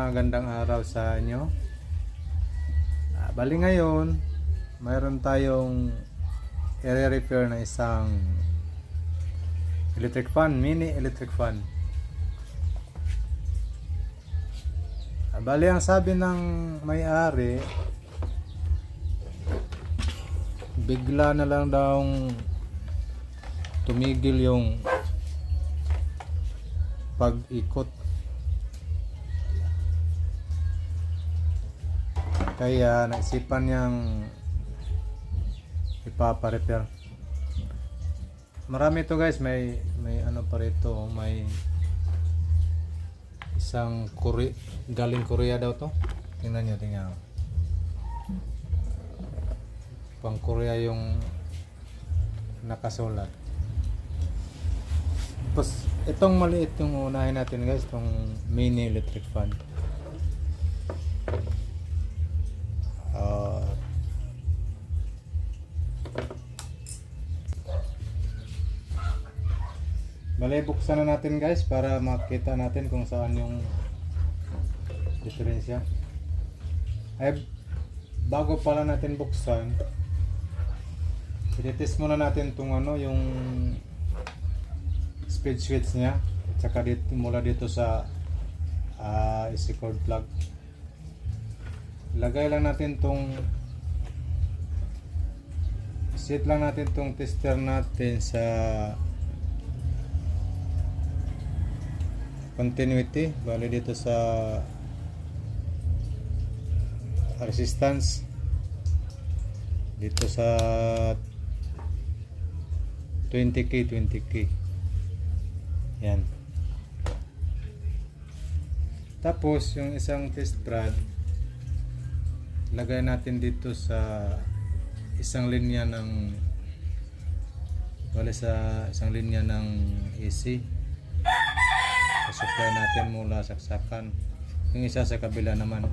magandang araw sa inyo. Bali ngayon, mayroon tayong i-repair na isang electric fan, mini electric fan. Bali ang sabi ng may-ari, bigla na lang daw tumigil yung pag-ikot. Kaya naisipan niyang ipapa-repair. Marami to guys, may ano pa rito, may isang galing Korea daw to. Tingnan niyo, tingnan. Pang Korea yung nakasulat. Tapos itong maliit yung unahin natin guys, itong mini electric fan. Bale, buksan na natin guys para makita natin kung saan yung diferensya. Ay, bago pala natin buksan, i-test muna natin itong yung speed switch nya at saka dito, mula dito sa AC cord plug. Lagay lang natin itong set lang natin itong tester natin sa continuity, bali dito sa resistance, dito sa 20k yan. Tapos yung isang test rod lagay natin dito sa isang linya ng AC. Supply natin mula saksakan, yung isa sa kabila naman.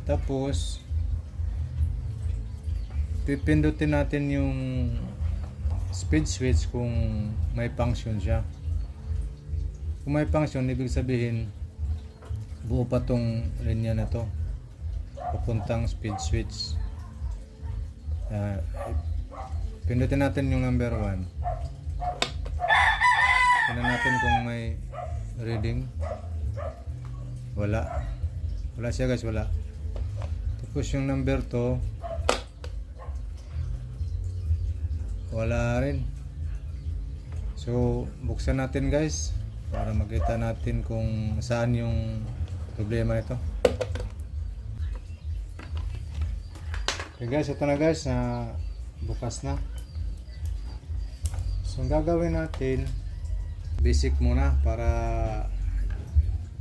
Tapos pipindutin natin yung speed switch kung may function siya. Kung may function, ibig sabihin buo pa tong linya na to papuntang speed switch. Pindutin natin yung number 1. Tingnan natin kung may reading. Wala siya guys, wala. Tapos yung number 2 wala rin. So buksan natin guys para makita natin kung saan yung problema nito. Okay guys, ito na guys, na bukas na. So ang gagawin natin, basic muna para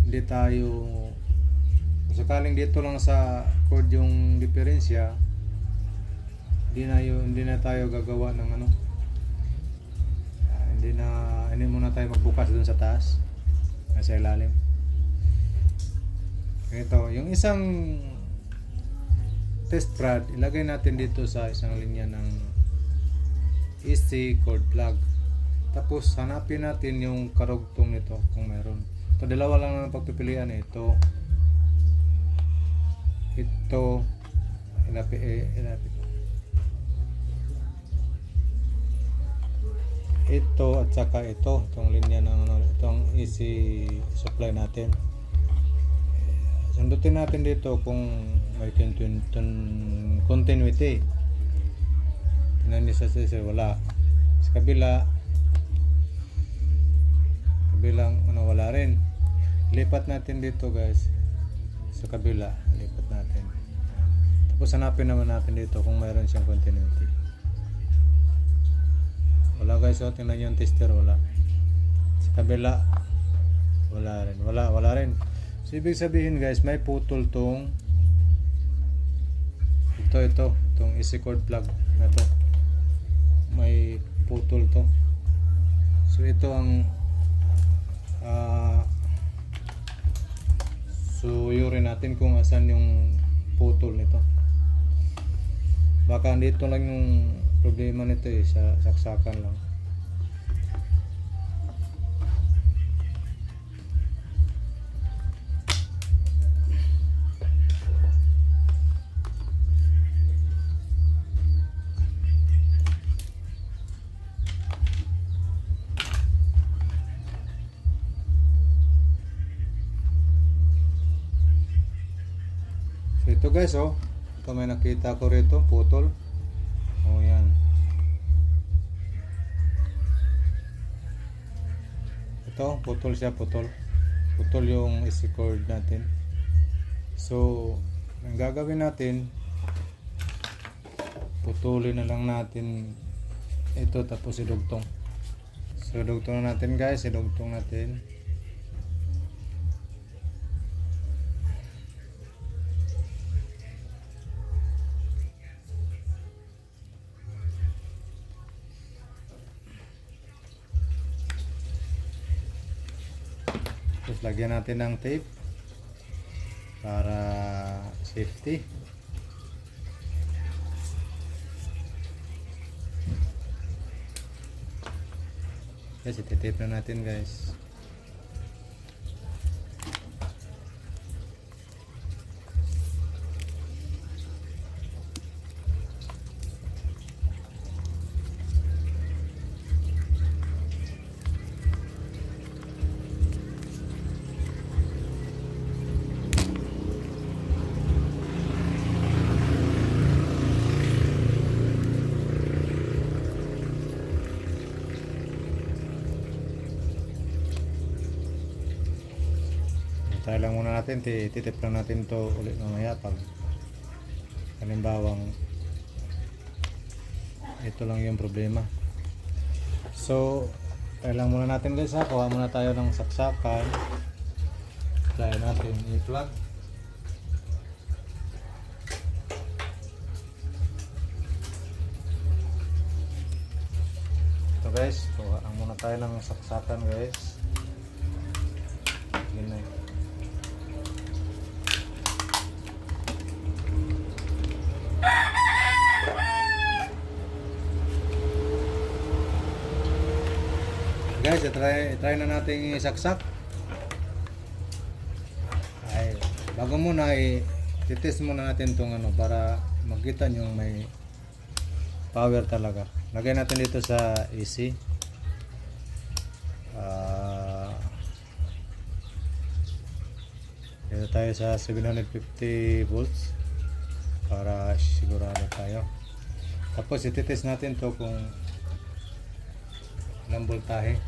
hindi tayo sakaling dito lang sa cord yung diferensya, hindi na tayo gagawa ng hindi muna tayo magbukas dun sa taas, sa ilalim. Ito yung isang test rod, ilagay natin dito sa isang linya ng AC cord plug. Tapos hanapin natin yung karugtong nito kung meron. Ito, dalawa lang ang pagpipilian. Ito ilapit. Ito at saka itong linya ng itong AC supply natin. Sundutin natin dito kung may continuity. Tingnan niyo sa wala. Sa kabilang wala rin. Lipat natin dito guys sa kabila, lipat natin. Tapos hanapin naman natin dito kung mayroon siyang continuity. Wala guys, so tingnan nyo yung tester, wala. Sa kabila wala rin. So ibig sabihin guys, may putol tong itong AC cord plug na to, may putol to. So ito ang suyurin natin kung asan yung putol nito. Baka dito lang yung problema nito sa saksakan lang. So ito guys, oh. Ito may nakita ko rito, putol. Oh, yan. Ito, putol siya, putol. Putol yung AC cord natin. So, ang gagawin natin, putulin na lang natin ito tapos idugtong. So, idugtong na natin guys, idugtong natin. Tapos lagyan natin ng tape para safety. Guys, iti-tape na natin guys. Tayo lang muna natin, titip lang natin to ulit mamaya pag halimbawang ito lang yung problema. So tayo lang muna natin guys ha, kuha muna tayo ng saksakan, tayo natin i-plug. Ito guys, kuha muna tayo ng saksakan guys. Yun na yun. Guys, try na natin isaksak. Ay, bago muna i-test muna natin tong ano para makita nyo may power talaga. Lagay natin dito sa AC. Dito tayo sa 750 volts para sigurado tayo. Tapos i-test natin to kung ilang voltahe.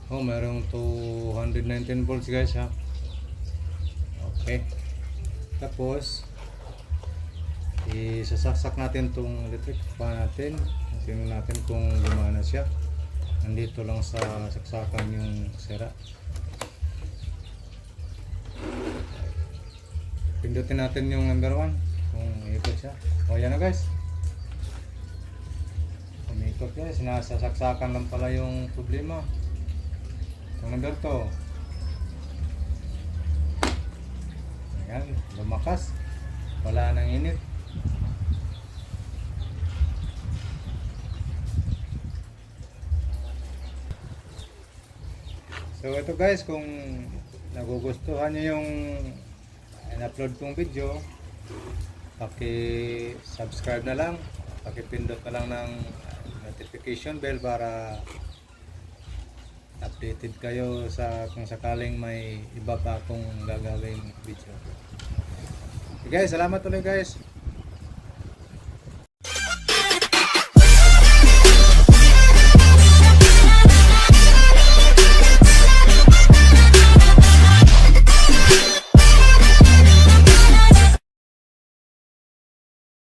Oh, mayroong 219 volts guys ha. Okay. Tapos isasaksak natin tong electric fan natin. Tingnan natin kung gumana siya. Nandito lang sa saksakan yung sira. Pindutin natin yung number 1 kung ikot siya. O yan na guys. Umikot guys. Nasa saksakan lang pala yung problema. Yung number 2. Ayan, lumakas. Wala nang init. So ito guys, kung nagugustuhan nyo yung in-upload kong video, paki-subscribe na lang, paki-pindot na lang ng notification bell para updated kayo sa kung sakaling may iba pa akong gagawing video. Okay guys, salamat ulit guys.